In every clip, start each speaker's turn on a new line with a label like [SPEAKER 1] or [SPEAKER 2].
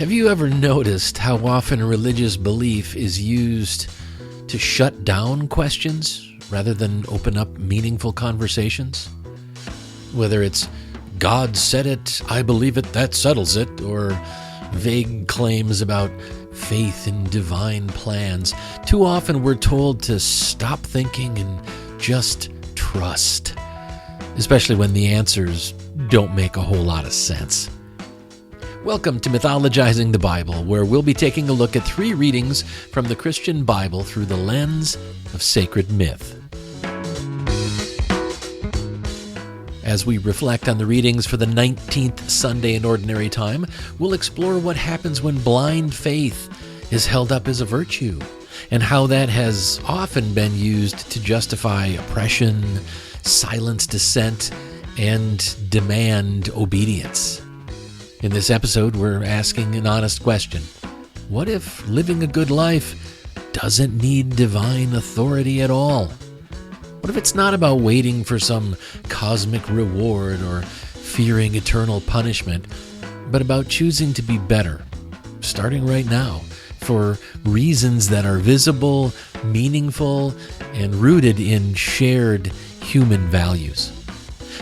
[SPEAKER 1] Have you ever noticed how often religious belief is used to shut down questions rather than open up meaningful conversations? Whether it's God said it, I believe it, that settles it, or vague claims about faith in divine plans, too often we're told to stop thinking and just trust, especially when the answers don't make a whole lot of sense. Welcome to Mythologizing the Bible, where we'll be taking a look at 3 readings from the Christian Bible through the lens of sacred myth. As we reflect on the readings for the 19th Sunday in Ordinary Time, we'll explore what happens when blind faith is held up as a virtue, and how that has often been used to justify oppression, silence dissent, and demand obedience. In this episode, we're asking an honest question. What if living a good life doesn't need divine authority at all? What if it's not about waiting for some cosmic reward or fearing eternal punishment, but about choosing to be better, starting right now, for reasons that are visible, meaningful, and rooted in shared human values?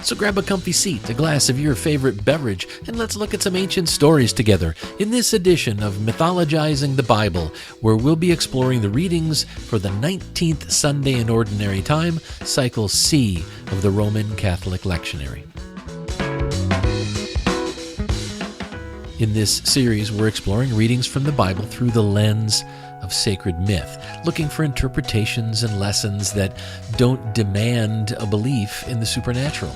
[SPEAKER 1] So grab a comfy seat, a glass of your favorite beverage, and let's look at some ancient stories together in this edition of Mythologizing the Bible, where we'll be exploring the readings for the 19th Sunday in Ordinary Time, Cycle C of the Roman Catholic Lectionary. In this series, we're exploring readings from the Bible through the lens of sacred myth, looking for interpretations and lessons that don't demand a belief in the supernatural.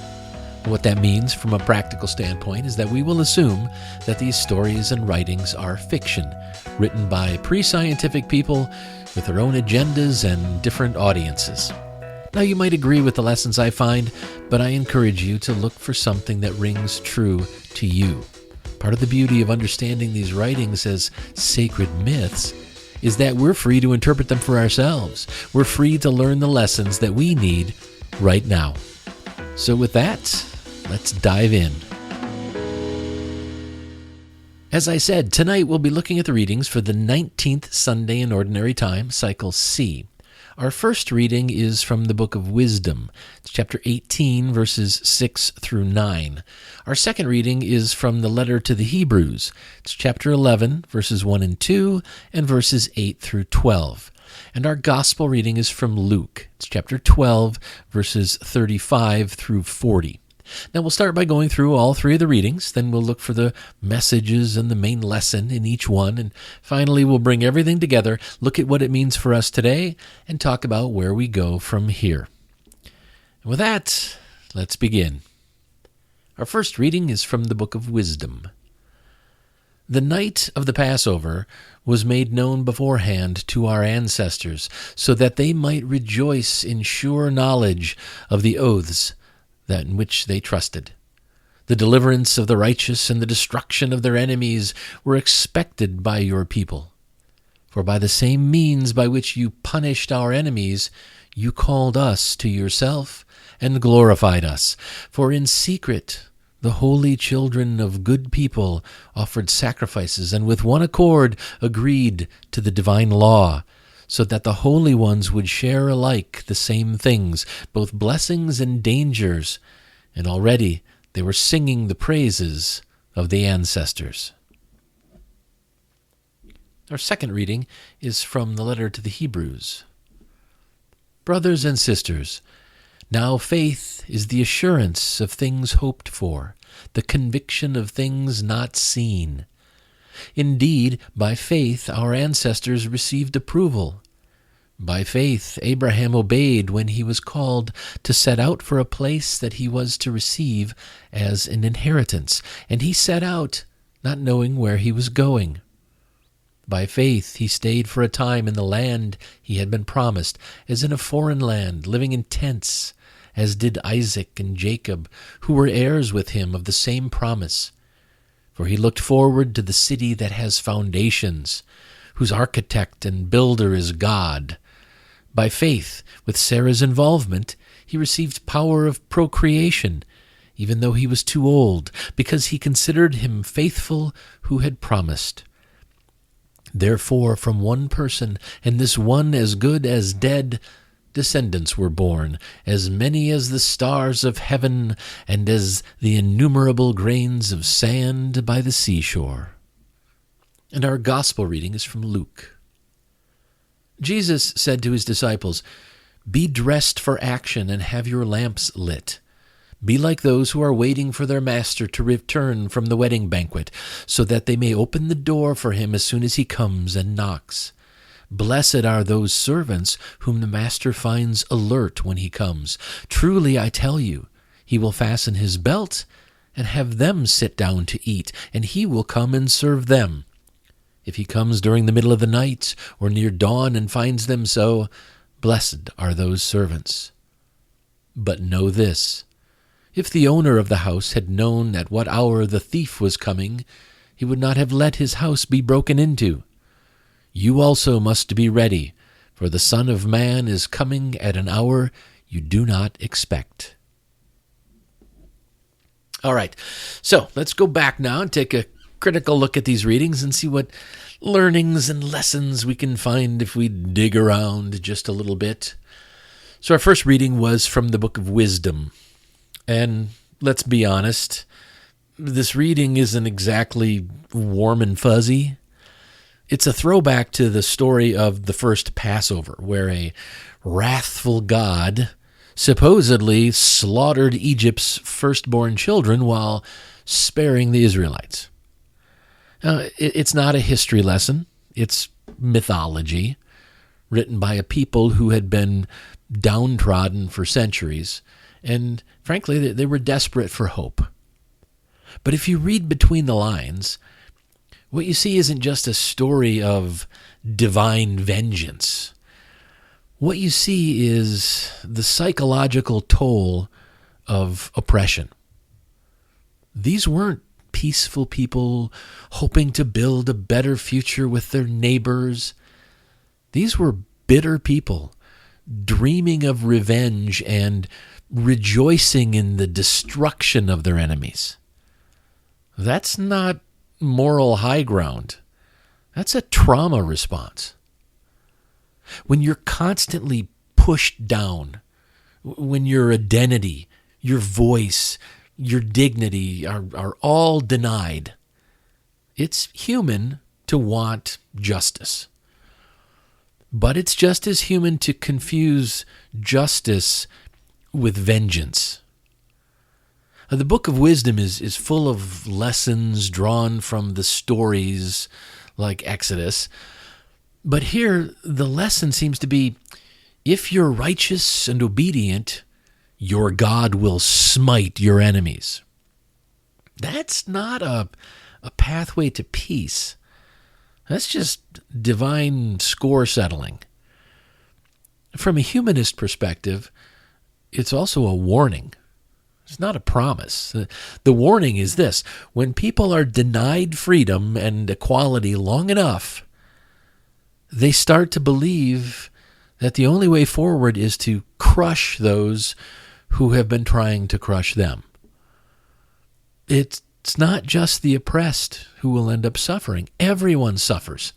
[SPEAKER 1] What that means from a practical standpoint is that we will assume that these stories and writings are fiction, written by pre-scientific people with their own agendas and different audiences. Now, you might agree with the lessons I find, but I encourage you to look for something that rings true to you. Part of the beauty of understanding these writings as sacred myths is that we're free to interpret them for ourselves. We're free to learn the lessons that we need right now. So with that, let's dive in. As I said, tonight we'll be looking at the readings for the 19th Sunday in Ordinary Time, Cycle C. Our first reading is from the book of Wisdom. It's chapter 18, verses 6 through 9. Our second reading is from the letter to the Hebrews. It's chapter 11, verses 1 and 2, and verses 8 through 12. And our gospel reading is from Luke. It's chapter 12, verses 35 through 40. Now we'll start by going through all 3 of the readings, then we'll look for the messages and the main lesson in each one, and finally we'll bring everything together, look at what it means for us today, and talk about where we go from here. And with that, let's begin. Our first reading is from the book of Wisdom. The night of the Passover was made known beforehand to our ancestors, so that they might rejoice in sure knowledge of the oaths that in which they trusted. The deliverance of the righteous and the destruction of their enemies were expected by your people. For by the same means by which you punished our enemies, you called us to yourself and glorified us. For in secret the holy children of good people offered sacrifices and with one accord agreed to the divine law, so that the holy ones would share alike the same things, both blessings and dangers, and already they were singing the praises of the ancestors. Our second reading is from the letter to the Hebrews. Brothers and sisters, now faith is the assurance of things hoped for, the conviction of things not seen. Indeed, by faith our ancestors received approval. By faith Abraham obeyed when he was called to set out for a place that he was to receive as an inheritance, and he set out, not knowing where he was going. By faith he stayed for a time in the land he had been promised, as in a foreign land, living in tents, as did Isaac and Jacob, who were heirs with him of the same promise. For he looked forward to the city that has foundations, whose architect and builder is God. By faith, with Sarah's involvement, he received power of procreation, even though he was too old, because he considered him faithful who had promised. Therefore, from one person, and this one as good as dead, descendants were born, as many as the stars of heaven, and as the innumerable grains of sand by the seashore. And our gospel reading is from Luke. Jesus said to his disciples, "Be dressed for action and have your lamps lit. Be like those who are waiting for their master to return from the wedding banquet, so that they may open the door for him as soon as he comes and knocks. Blessed are those servants whom the master finds alert when he comes. Truly, I tell you, he will fasten his belt and have them sit down to eat, and he will come and serve them. If he comes during the middle of the night or near dawn and finds them so, blessed are those servants. But know this, if the owner of the house had known at what hour the thief was coming, he would not have let his house be broken into. You also must be ready, for the Son of Man is coming at an hour you do not expect." All right, so let's go back now and take a critical look at these readings and see what learnings and lessons we can find if we dig around just a little bit. So our first reading was from the book of Wisdom. And let's be honest, this reading isn't exactly warm and fuzzy. It's a throwback to the story of the first Passover, where a wrathful God supposedly slaughtered Egypt's firstborn children while sparing the Israelites. It's not a history lesson. It's mythology, written by a people who had been downtrodden for centuries, and frankly, they were desperate for hope. But if you read between the lines, what you see isn't just a story of divine vengeance. What you see is the psychological toll of oppression. These weren't peaceful people hoping to build a better future with their neighbors. These were bitter people dreaming of revenge and rejoicing in the destruction of their enemies. That's not moral high ground. That's a trauma response. When you're constantly pushed down, when your identity, your voice, your dignity are all denied, it's human to want justice. But it's just as human to confuse justice with vengeance. The book of Wisdom is full of lessons drawn from the stories like Exodus. But here, the lesson seems to be, if you're righteous and obedient, your God will smite your enemies. That's not a pathway to peace. That's just divine score settling. From a humanist perspective, it's also a warning. It's not a promise. The warning is this: when people are denied freedom and equality long enough, they start to believe that the only way forward is to crush those who have been trying to crush them. It's not just the oppressed who will end up suffering. Everyone suffers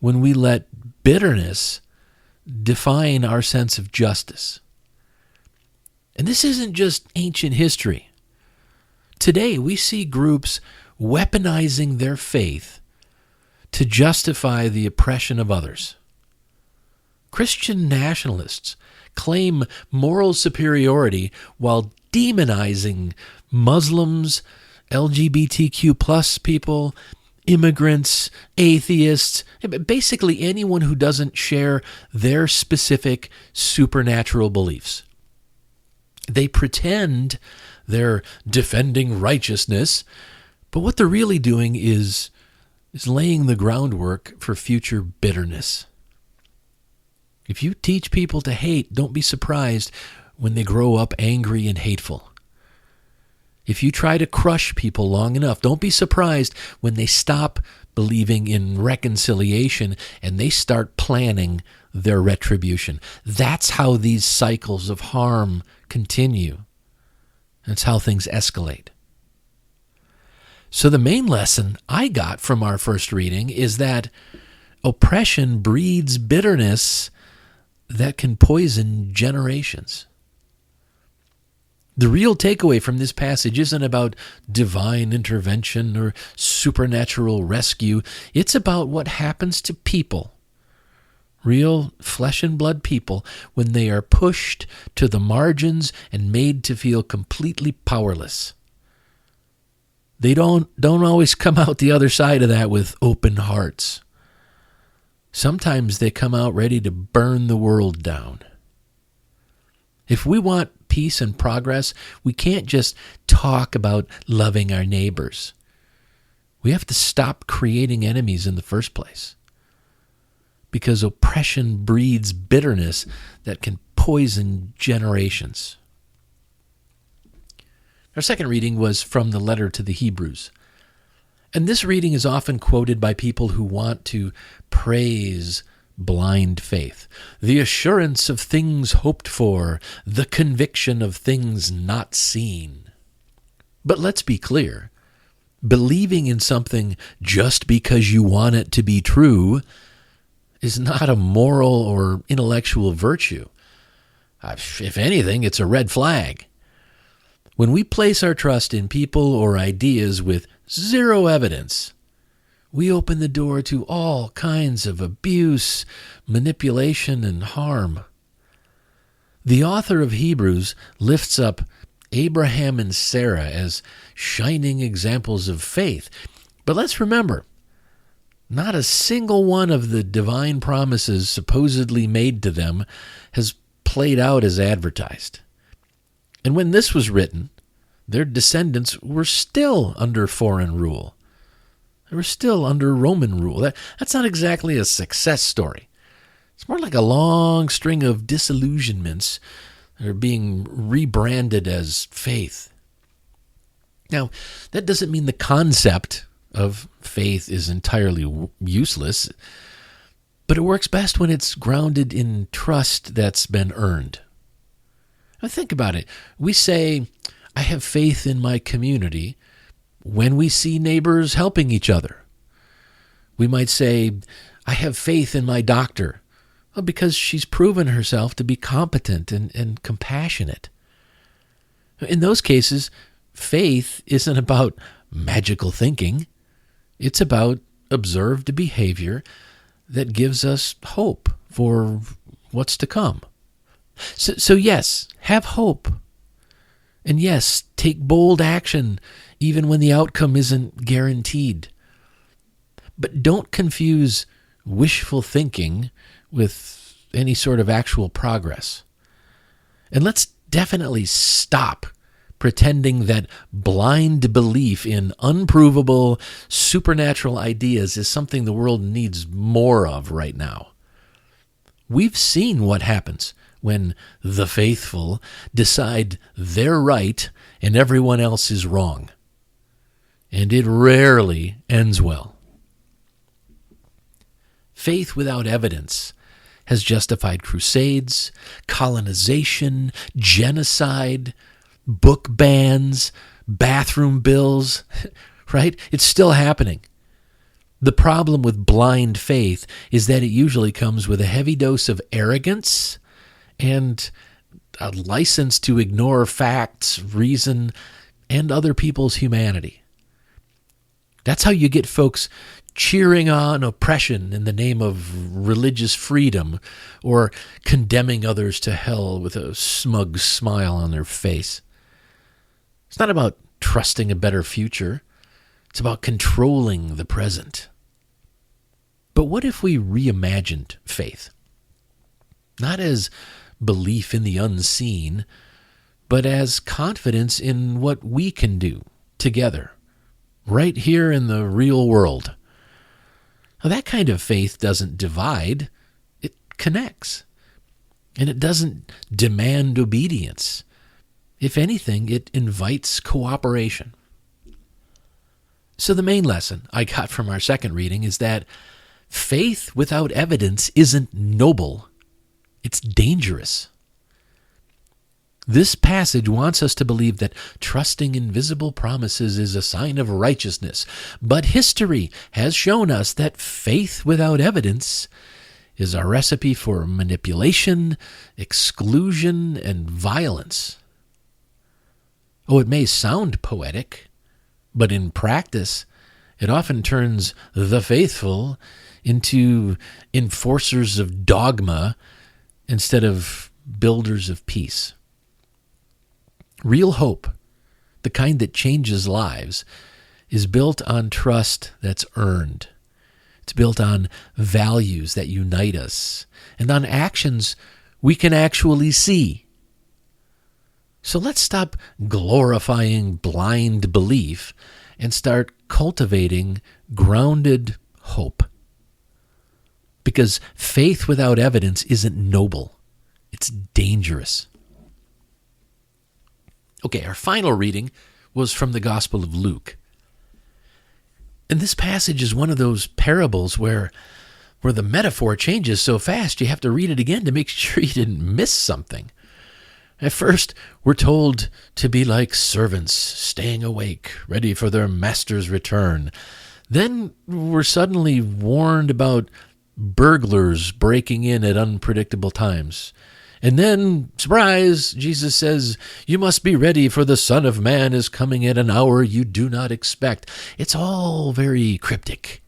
[SPEAKER 1] when we let bitterness define our sense of justice. And this isn't just ancient history. Today, we see groups weaponizing their faith to justify the oppression of others. Christian nationalists claim moral superiority while demonizing Muslims, LGBTQ plus people, immigrants, atheists, basically anyone who doesn't share their specific supernatural beliefs. They pretend they're defending righteousness, but what they're really doing is laying the groundwork for future bitterness. If you teach people to hate, don't be surprised when they grow up angry and hateful. If you try to crush people long enough, don't be surprised when they stop believing in reconciliation and they start planning their retribution. That's how these cycles of harm continue. That's how things escalate. So the main lesson I got from our first reading is that Oppression breeds bitterness that can poison generations. The real takeaway from this passage isn't about divine intervention or supernatural rescue. It's about what happens to people, real flesh and blood people, when they are pushed to the margins and made to feel completely powerless. They don't always come out the other side of that with open hearts. Sometimes they come out ready to burn the world down. If we want peace and progress, we can't just talk about loving our neighbors. We have to stop creating enemies in the first place, because oppression breeds bitterness that can poison generations. Our second reading was from the letter to the Hebrews. And this reading is often quoted by people who want to praise blind faith, the assurance of things hoped for, the conviction of things not seen. But let's be clear. Believing in something just because you want it to be true is not a moral or intellectual virtue. If anything, it's a red flag. When we place our trust in people or ideas with zero evidence, we open the door to all kinds of abuse, manipulation, and harm. The author of Hebrews lifts up Abraham and Sarah as shining examples of faith. But let's remember, not a single one of the divine promises supposedly made to them has played out as advertised. And when this was written, their descendants were still under foreign rule. They were still under Roman rule. That's not exactly a success story. It's more like a long string of disillusionments that are being rebranded as faith. Now, that doesn't mean the concept of faith is entirely useless, but it works best when it's grounded in trust that's been earned. Now, think about it. We say, I have faith in my community when we see neighbors helping each other. We might say, I have faith in my doctor, because she's proven herself to be competent and compassionate. In those cases, faith isn't about magical thinking. It's about observed behavior that gives us hope for what's to come. So yes, have hope. And yes, take bold action even when the outcome isn't guaranteed. But don't confuse wishful thinking with any sort of actual progress. And let's definitely stop pretending that blind belief in unprovable supernatural ideas is something the world needs more of right now. We've seen what happens when the faithful decide they're right and everyone else is wrong. And it rarely ends well. Faith without evidence has justified crusades, colonization, genocide, book bans, bathroom bills, right? It's still happening. The problem with blind faith is that it usually comes with a heavy dose of arrogance and a license to ignore facts, reason, and other people's humanity. That's how you get folks cheering on oppression in the name of religious freedom or condemning others to hell with a smug smile on their face. It's not about trusting a better future. It's about controlling the present. But what if we reimagined faith? Not as belief in the unseen, but as confidence in what we can do together, right here in the real world. Now, that kind of faith doesn't divide, it connects. And it doesn't demand obedience. If anything, it invites cooperation. So the main lesson I got from our second reading is that faith without evidence isn't noble, it's dangerous. This passage wants us to believe that trusting in visible promises is a sign of righteousness, but history has shown us that faith without evidence is a recipe for manipulation, exclusion, and violence. Oh, it may sound poetic, but in practice, it often turns the faithful into enforcers of dogma instead of builders of peace. Real hope, the kind that changes lives, is built on trust that's earned. It's built on values that unite us and on actions we can actually see. So let's stop glorifying blind belief and start cultivating grounded hope. Because faith without evidence isn't noble. It's dangerous. Okay, our final reading was from the Gospel of Luke. And this passage is one of those parables where the metaphor changes so fast you have to read it again to make sure you didn't miss something. At first, we're told to be like servants, staying awake, ready for their master's return. Then we're suddenly warned about burglars breaking in at unpredictable times. And then, surprise, Jesus says, you must be ready, for the Son of Man is coming at an hour you do not expect. It's all very cryptic.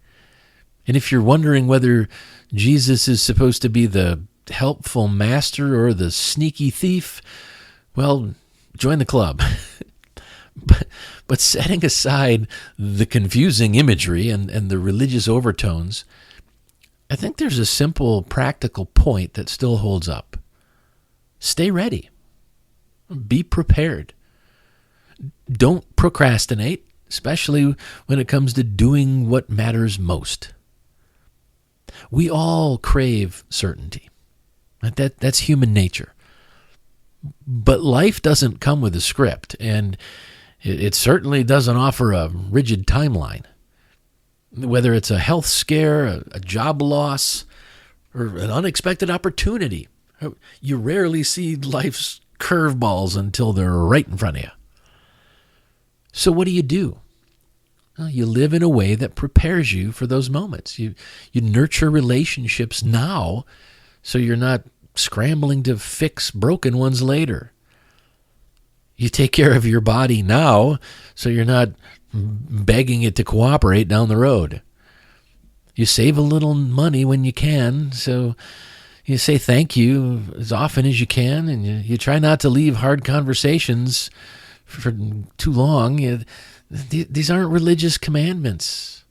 [SPEAKER 1] And if you're wondering whether Jesus is supposed to be the helpful master or the sneaky thief, well, join the club. But setting aside the confusing imagery and the religious overtones, I think there's a simple, practical point that still holds up. Stay ready. Be prepared. Don't procrastinate, especially when it comes to doing what matters most. We all crave certainty. That's human nature. But life doesn't come with a script, and it certainly doesn't offer a rigid timeline. Whether it's a health scare, a job loss, or an unexpected opportunity, you rarely see life's curveballs until they're right in front of you. So what do? Well, you live in a way that prepares you for those moments. You nurture relationships now so you're not scrambling to fix broken ones later. You take care of your body now so you're not begging it to cooperate down the road. You save a little money when you can, so you say thank you as often as you can, and you try not to leave hard conversations for too long. These aren't religious commandments.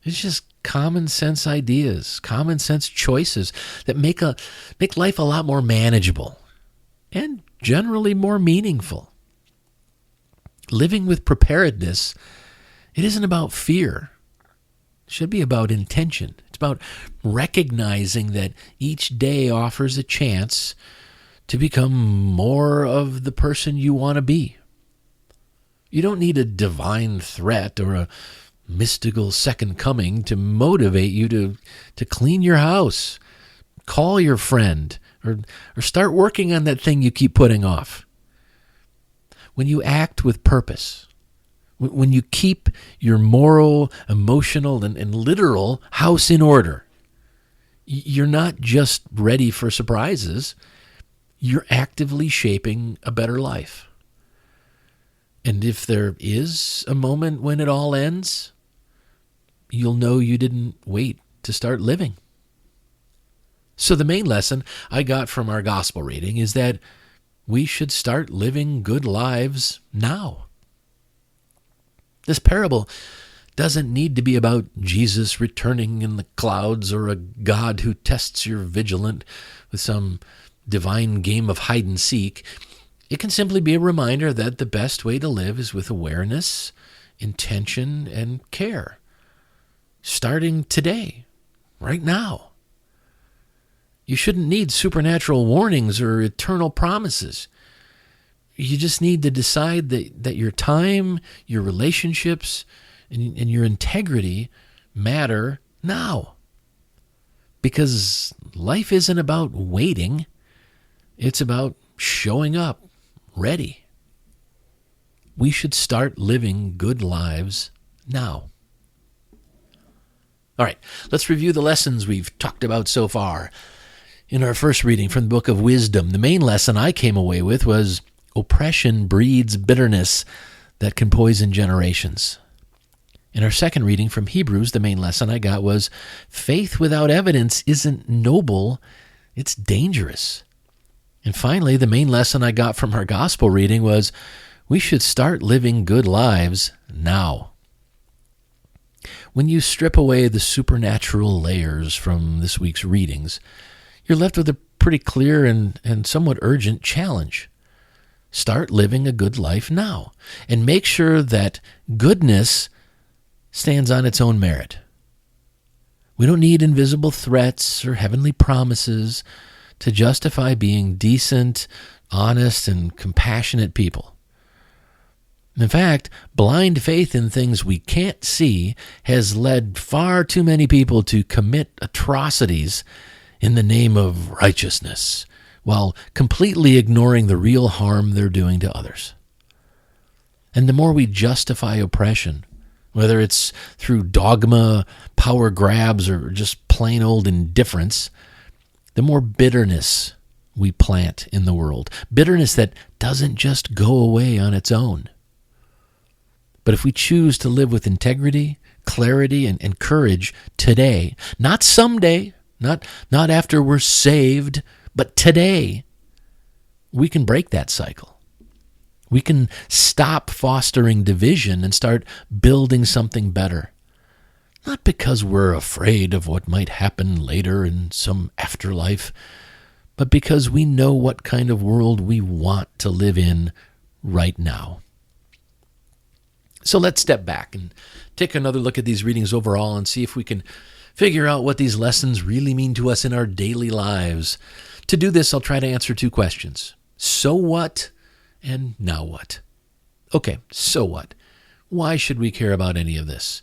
[SPEAKER 1] It's just common sense ideas, common sense choices that make life a lot more manageable and generally more meaningful. Living with preparedness, it isn't about fear. It should be about intention. It's about recognizing that each day offers a chance to become more of the person you want to be. You don't need a divine threat or a mystical second coming to motivate you to clean your house, call your friend, or start working on that thing you keep putting off. When you act with purpose, when you keep your moral, emotional, and literal house in order, you're not just ready for surprises. You're actively shaping a better life. And if there is a moment when it all ends, you'll know you didn't wait to start living. So the main lesson I got from our gospel reading is that we should start living good lives now. This parable doesn't need to be about Jesus returning in the clouds or a God who tests your vigilance with some divine game of hide and seek. It can simply be a reminder that the best way to live is with awareness, intention, and care. Starting today, right now. You shouldn't need supernatural warnings or eternal promises. You just need to decide that your time, your relationships, and your integrity matter now. Because life isn't about waiting. It's about showing up ready. We should start living good lives now. All right, let's review the lessons we've talked about so far. In our first reading from the book of Wisdom, the main lesson I came away with was oppression breeds bitterness that can poison generations. In our second reading from Hebrews, the main lesson I got was faith without evidence isn't noble, it's dangerous. And finally, the main lesson I got from our gospel reading was we should start living good lives now. When you strip away the supernatural layers from this week's readings, you're left with a pretty clear and somewhat urgent challenge. Start living a good life now, and make sure that goodness stands on its own merit. We don't need invisible threats or heavenly promises to justify being decent, honest, and compassionate people. In fact, blind faith in things we can't see has led far too many people to commit atrocities in the name of righteousness, while completely ignoring the real harm they're doing to others. And the more we justify oppression, whether it's through dogma, power grabs, or just plain old indifference, the more bitterness we plant in the world. Bitterness that doesn't just go away on its own. But if we choose to live with integrity, clarity, and courage today, not someday, not after we're saved, but today, we can break that cycle. We can stop fostering division and start building something better. Not because we're afraid of what might happen later in some afterlife, but because we know what kind of world we want to live in right now. So let's step back and take another look at these readings overall and see if we can figure out what these lessons really mean to us in our daily lives. To do this, I'll try to answer two questions. So what and now what? Okay, so what? Why should we care about any of this?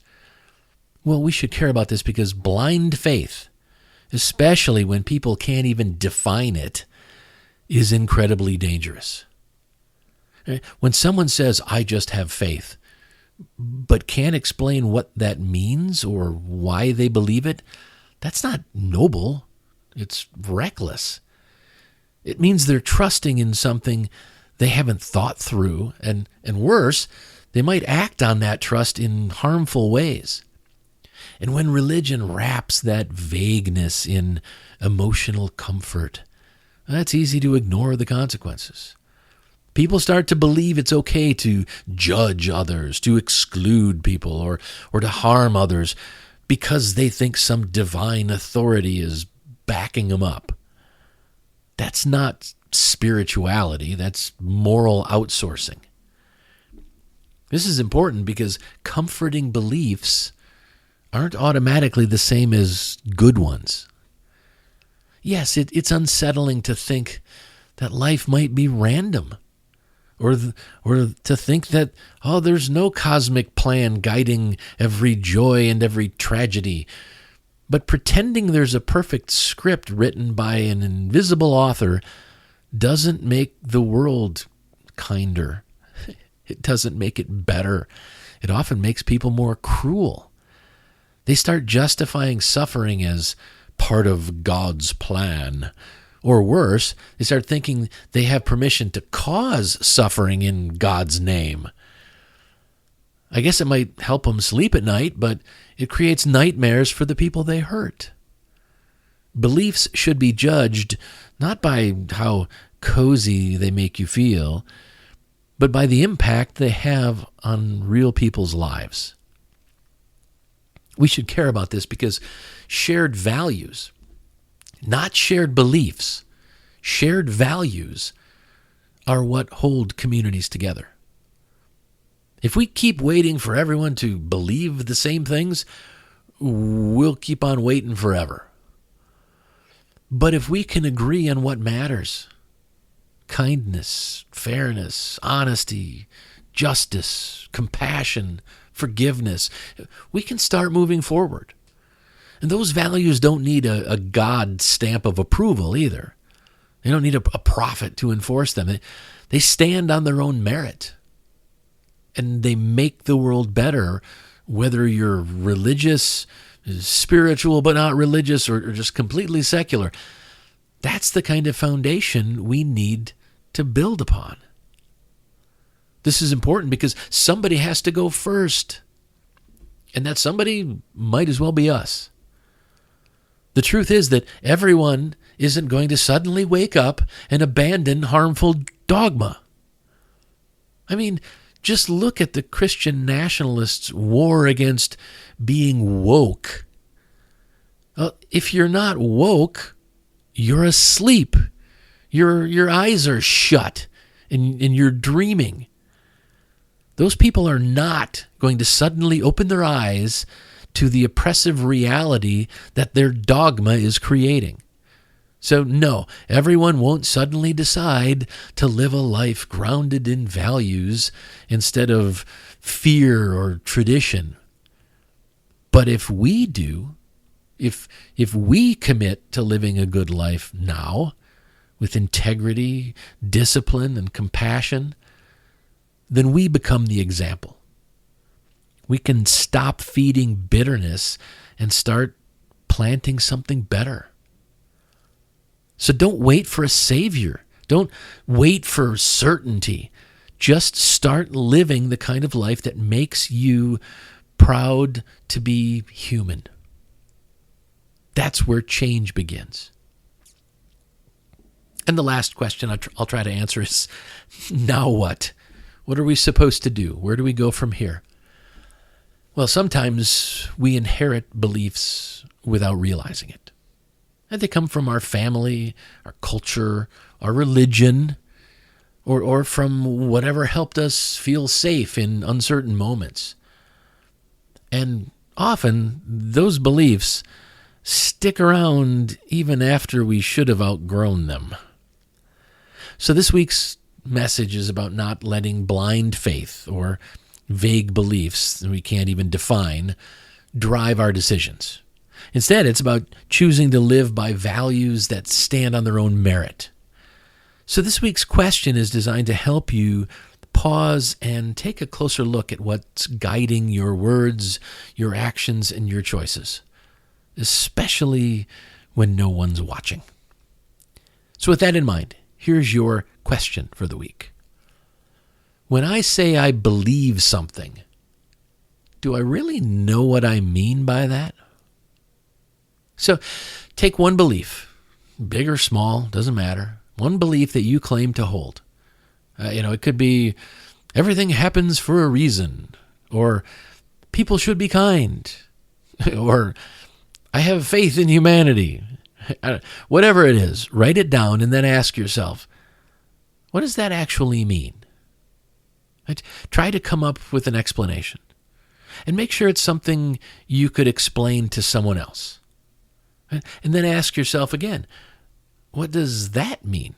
[SPEAKER 1] Well, we should care about this because blind faith, especially when people can't even define it, is incredibly dangerous. When someone says, I just have faith, but can't explain what that means or why they believe it, that's not noble. It's reckless. It means they're trusting in something they haven't thought through, and worse, they might act on that trust in harmful ways. And when religion wraps that vagueness in emotional comfort, it's easy to ignore the consequences. People start to believe it's okay to judge others, to exclude people, or to harm others because they think some divine authority is backing them up. That's not spirituality, that's moral outsourcing. This is important because comforting beliefs aren't automatically the same as good ones. Yes, it's unsettling to think that life might be random, or to think that, there's no cosmic plan guiding every joy and every tragedy. But pretending there's a perfect script written by an invisible author doesn't make the world kinder. It doesn't make it better. It often makes people more cruel. They start justifying suffering as part of God's plan. Or worse, they start thinking they have permission to cause suffering in God's name. I guess it might help them sleep at night, but it creates nightmares for the people they hurt. Beliefs should be judged not by how cozy they make you feel, but by the impact they have on real people's lives. We should care about this because shared values, not shared beliefs, shared values are what hold communities together. If we keep waiting for everyone to believe the same things, we'll keep on waiting forever. But if we can agree on what matters, kindness, fairness, honesty, justice, compassion, forgiveness, we can start moving forward. And those values don't need a God stamp of approval either. They don't need a prophet to enforce them. They stand on their own merit, and they make the world better, whether you're religious, spiritual but not religious, or just completely secular. That's the kind of foundation we need to build upon. This is important because somebody has to go first, and that somebody might as well be us. The truth is that everyone isn't going to suddenly wake up and abandon harmful dogma. I mean, just look at the Christian nationalists' war against being woke. If you're not woke, you're asleep. Your eyes are shut, and you're dreaming. Those people are not going to suddenly open their eyes to the oppressive reality that their dogma is creating. So no, everyone won't suddenly decide to live a life grounded in values instead of fear or tradition. But if we do, if we commit to living a good life now, with integrity, discipline, and compassion, then we become the example. We can stop feeding bitterness and start planting something better. So don't wait for a savior. Don't wait for certainty. Just start living the kind of life that makes you proud to be human. That's where change begins. And the last question I'll try to answer is, now what? What are we supposed to do? Where do we go from here? Well, sometimes we inherit beliefs without realizing it. And they come from our family, our culture, our religion, or from whatever helped us feel safe in uncertain moments. And often those beliefs stick around even after we should have outgrown them. So this week's message is about not letting blind faith or vague beliefs that we can't even define drive our decisions. Instead, it's about choosing to live by values that stand on their own merit. So this week's question is designed to help you pause and take a closer look at what's guiding your words, your actions, and your choices, especially when no one's watching. So with that in mind, here's your question for the week. When I say I believe something, do I really know what I mean by that? So take one belief, big or small, doesn't matter. One belief that you claim to hold. It could be everything happens for a reason, or people should be kind, or I have faith in humanity. Whatever it is, write it down and then ask yourself, what does that actually mean? Try to come up with an explanation. And make sure it's something you could explain to someone else. And then ask yourself again, what does that mean?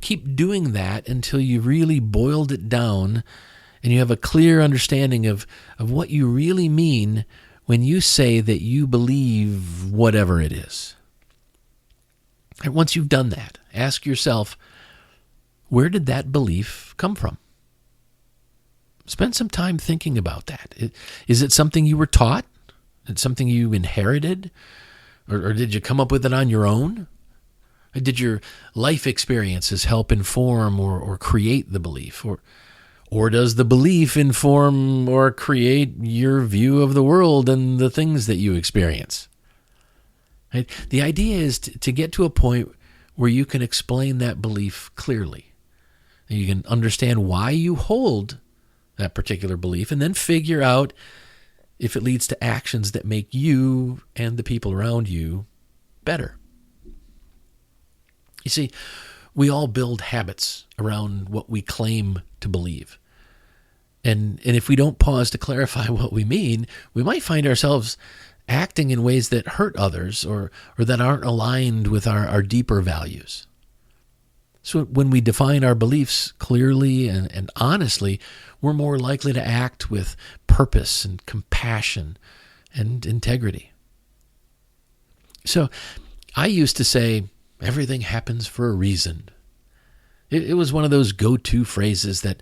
[SPEAKER 1] Keep doing that until you've really boiled it down and you have a clear understanding of what you really mean when you say that you believe whatever it is. And once you've done that, ask yourself, where did that belief come from? Spend some time thinking about that. Is it something you were taught? Is it something you inherited? Or did you come up with it on your own? Or did your life experiences help inform or create the belief? Or does the belief inform or create your view of the world and the things that you experience? Right? The idea is to get to a point where you can explain that belief clearly. You can understand why you hold that particular belief and then figure out if it leads to actions that make you and the people around you better. You see, we all build habits around what we claim to believe. And if we don't pause to clarify what we mean, we might find ourselves acting in ways that hurt others or that aren't aligned with our deeper values. So when we define our beliefs clearly and honestly, we're more likely to act with purpose and compassion and integrity. So I used to say, everything happens for a reason. It was one of those go-to phrases that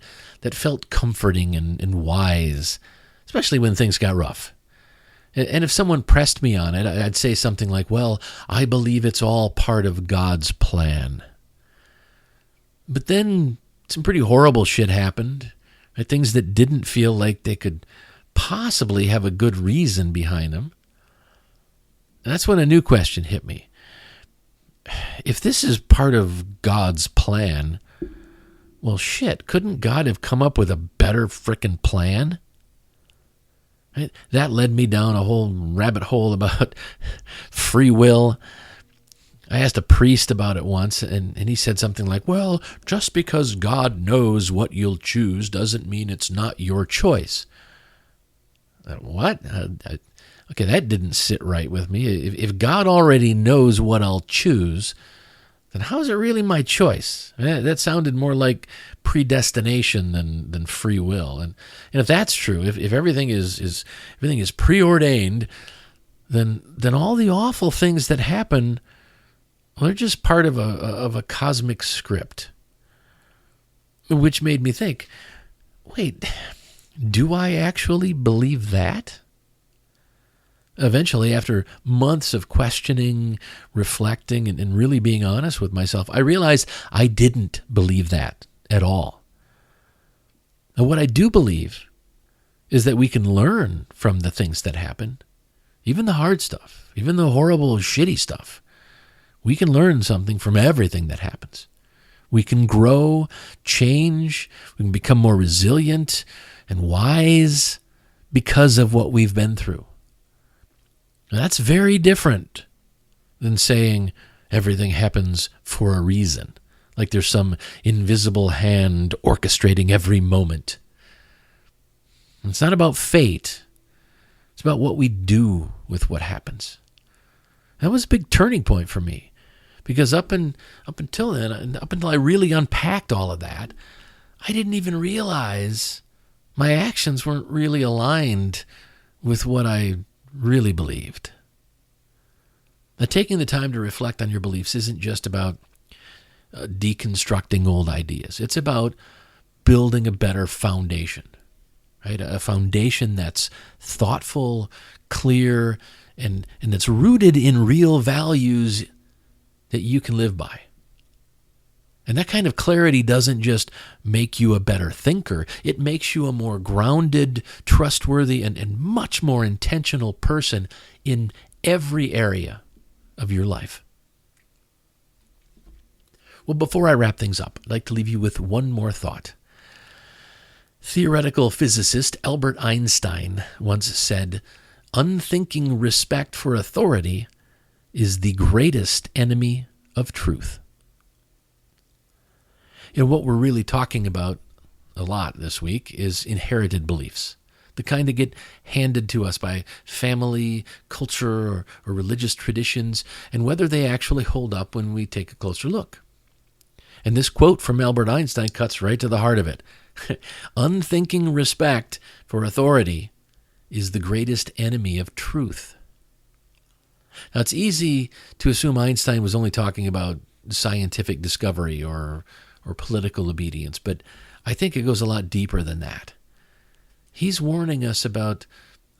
[SPEAKER 1] felt comforting and wise, especially when things got rough. And if someone pressed me on it, I'd say something like, well, I believe it's all part of God's plan. But then some pretty horrible shit happened. Things that didn't feel like they could possibly have a good reason behind them. And that's when a new question hit me. If this is part of God's plan, well, shit, couldn't God have come up with a better frickin' plan? Right? That led me down a whole rabbit hole about free will. I asked a priest about it once, and he said something like, well, just because God knows what you'll choose doesn't mean it's not your choice. What? Okay, that didn't sit right with me. If God already knows what I'll choose, then how is it really my choice? That sounded more like predestination than free will. And if that's true, if everything is preordained, then all the awful things that happen, well, they're just part of a cosmic script. Which made me think, wait, do I actually believe that? Eventually, after months of questioning, reflecting, and really being honest with myself, I realized I didn't believe that at all. And what I do believe is that we can learn from the things that happen, even the hard stuff, even the horrible, shitty stuff. We can learn something from everything that happens. We can grow, change, we can become more resilient and wise because of what we've been through. Now, that's very different than saying everything happens for a reason, like there's some invisible hand orchestrating every moment. It's not about fate. It's about what we do with what happens. That was a big turning point for me, because up until then, up until I really unpacked all of that, I didn't even realize my actions weren't really aligned with what I really believed. Now, taking the time to reflect on your beliefs isn't just about deconstructing old ideas. It's about building a better foundation, right? A foundation that's thoughtful, clear, and that's rooted in real values that you can live by. And that kind of clarity doesn't just make you a better thinker. It makes you a more grounded, trustworthy, and much more intentional person in every area of your life. Well, before I wrap things up, I'd like to leave you with one more thought. Theoretical physicist Albert Einstein once said, "Unthinking respect for authority is the greatest enemy of truth." You know, what we're really talking about a lot this week is inherited beliefs, the kind that get handed to us by family, culture, or religious traditions, and whether they actually hold up when we take a closer look. And this quote from Albert Einstein cuts right to the heart of it. Unthinking respect for authority is the greatest enemy of truth. Now, it's easy to assume Einstein was only talking about scientific discovery or political obedience, but I think it goes a lot deeper than that. He's warning us about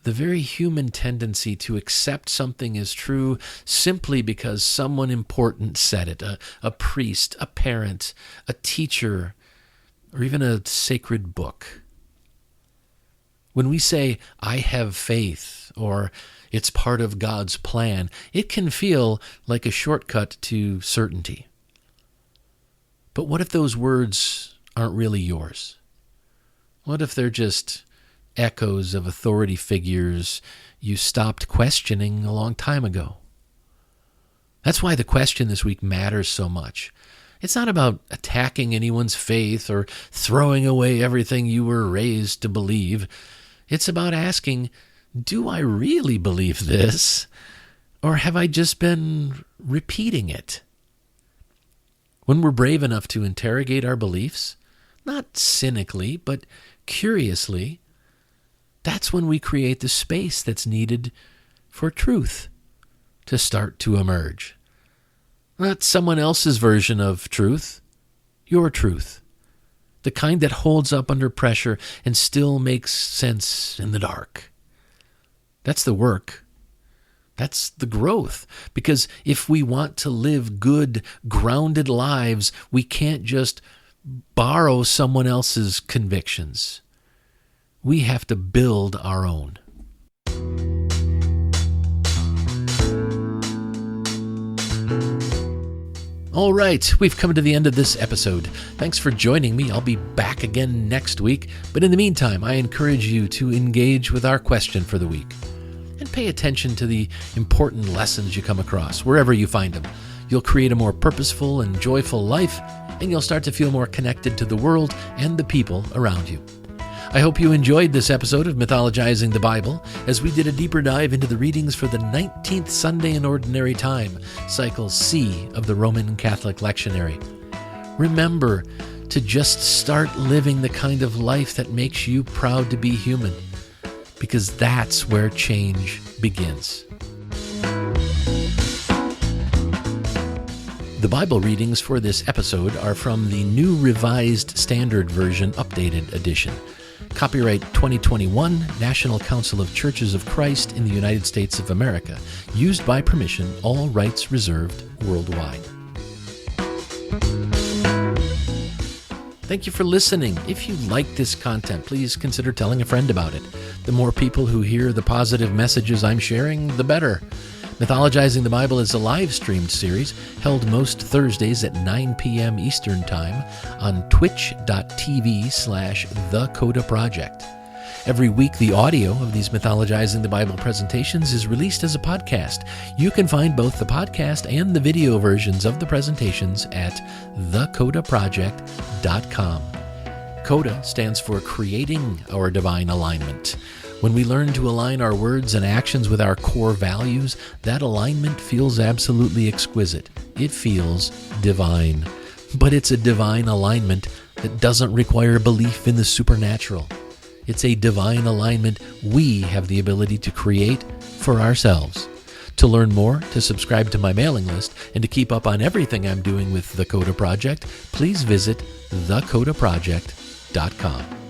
[SPEAKER 1] the very human tendency to accept something as true simply because someone important said it, a priest, a parent, a teacher, or even a sacred book. When we say, "I have faith," or "it's part of God's plan," it can feel like a shortcut to certainty. But what if those words aren't really yours? What if they're just echoes of authority figures you stopped questioning a long time ago? That's why the question this week matters so much. It's not about attacking anyone's faith or throwing away everything you were raised to believe. It's about asking, do I really believe this? Or have I just been repeating it? When we're brave enough to interrogate our beliefs, not cynically, but curiously, that's when we create the space that's needed for truth to start to emerge. Not someone else's version of truth, your truth, the kind that holds up under pressure and still makes sense in the dark. That's the work. That's the growth. Because if we want to live good, grounded lives, we can't just borrow someone else's convictions. We have to build our own. All right, we've come to the end of this episode. Thanks for joining me. I'll be back again next week. But in the meantime, I encourage you to engage with our question for the week. And pay attention to the important lessons you come across, wherever you find them. You'll create a more purposeful and joyful life, and you'll start to feel more connected to the world and the people around you. I hope you enjoyed this episode of Mythologizing the Bible, as we did a deeper dive into the readings for the 19th Sunday in Ordinary Time, Cycle C of the Roman Catholic Lectionary. Remember to just start living the kind of life that makes you proud to be human, because that's where change begins. The Bible readings for this episode are from the New Revised Standard Version Updated Edition. Copyright 2021, National Council of Churches of Christ in the United States of America. Used by permission, all rights reserved worldwide. Thank you for listening. If you like this content, please consider telling a friend about it. The more people who hear the positive messages I'm sharing, the better. Mythologizing the Bible is a live-streamed series held most Thursdays at 9 p.m. Eastern Time on twitch.tv/thecodaproject. Every week, the audio of these Mythologizing the Bible presentations is released as a podcast. You can find both the podcast and the video versions of the presentations at thecodaproject.com. CODA stands for Creating Our Divine Alignment. When we learn to align our words and actions with our core values, that alignment feels absolutely exquisite. It feels divine. But it's a divine alignment that doesn't require belief in the supernatural. It's a divine alignment we have the ability to create for ourselves. To learn more, to subscribe to my mailing list, and to keep up on everything I'm doing with the Coda Project, please visit thecodaproject.com.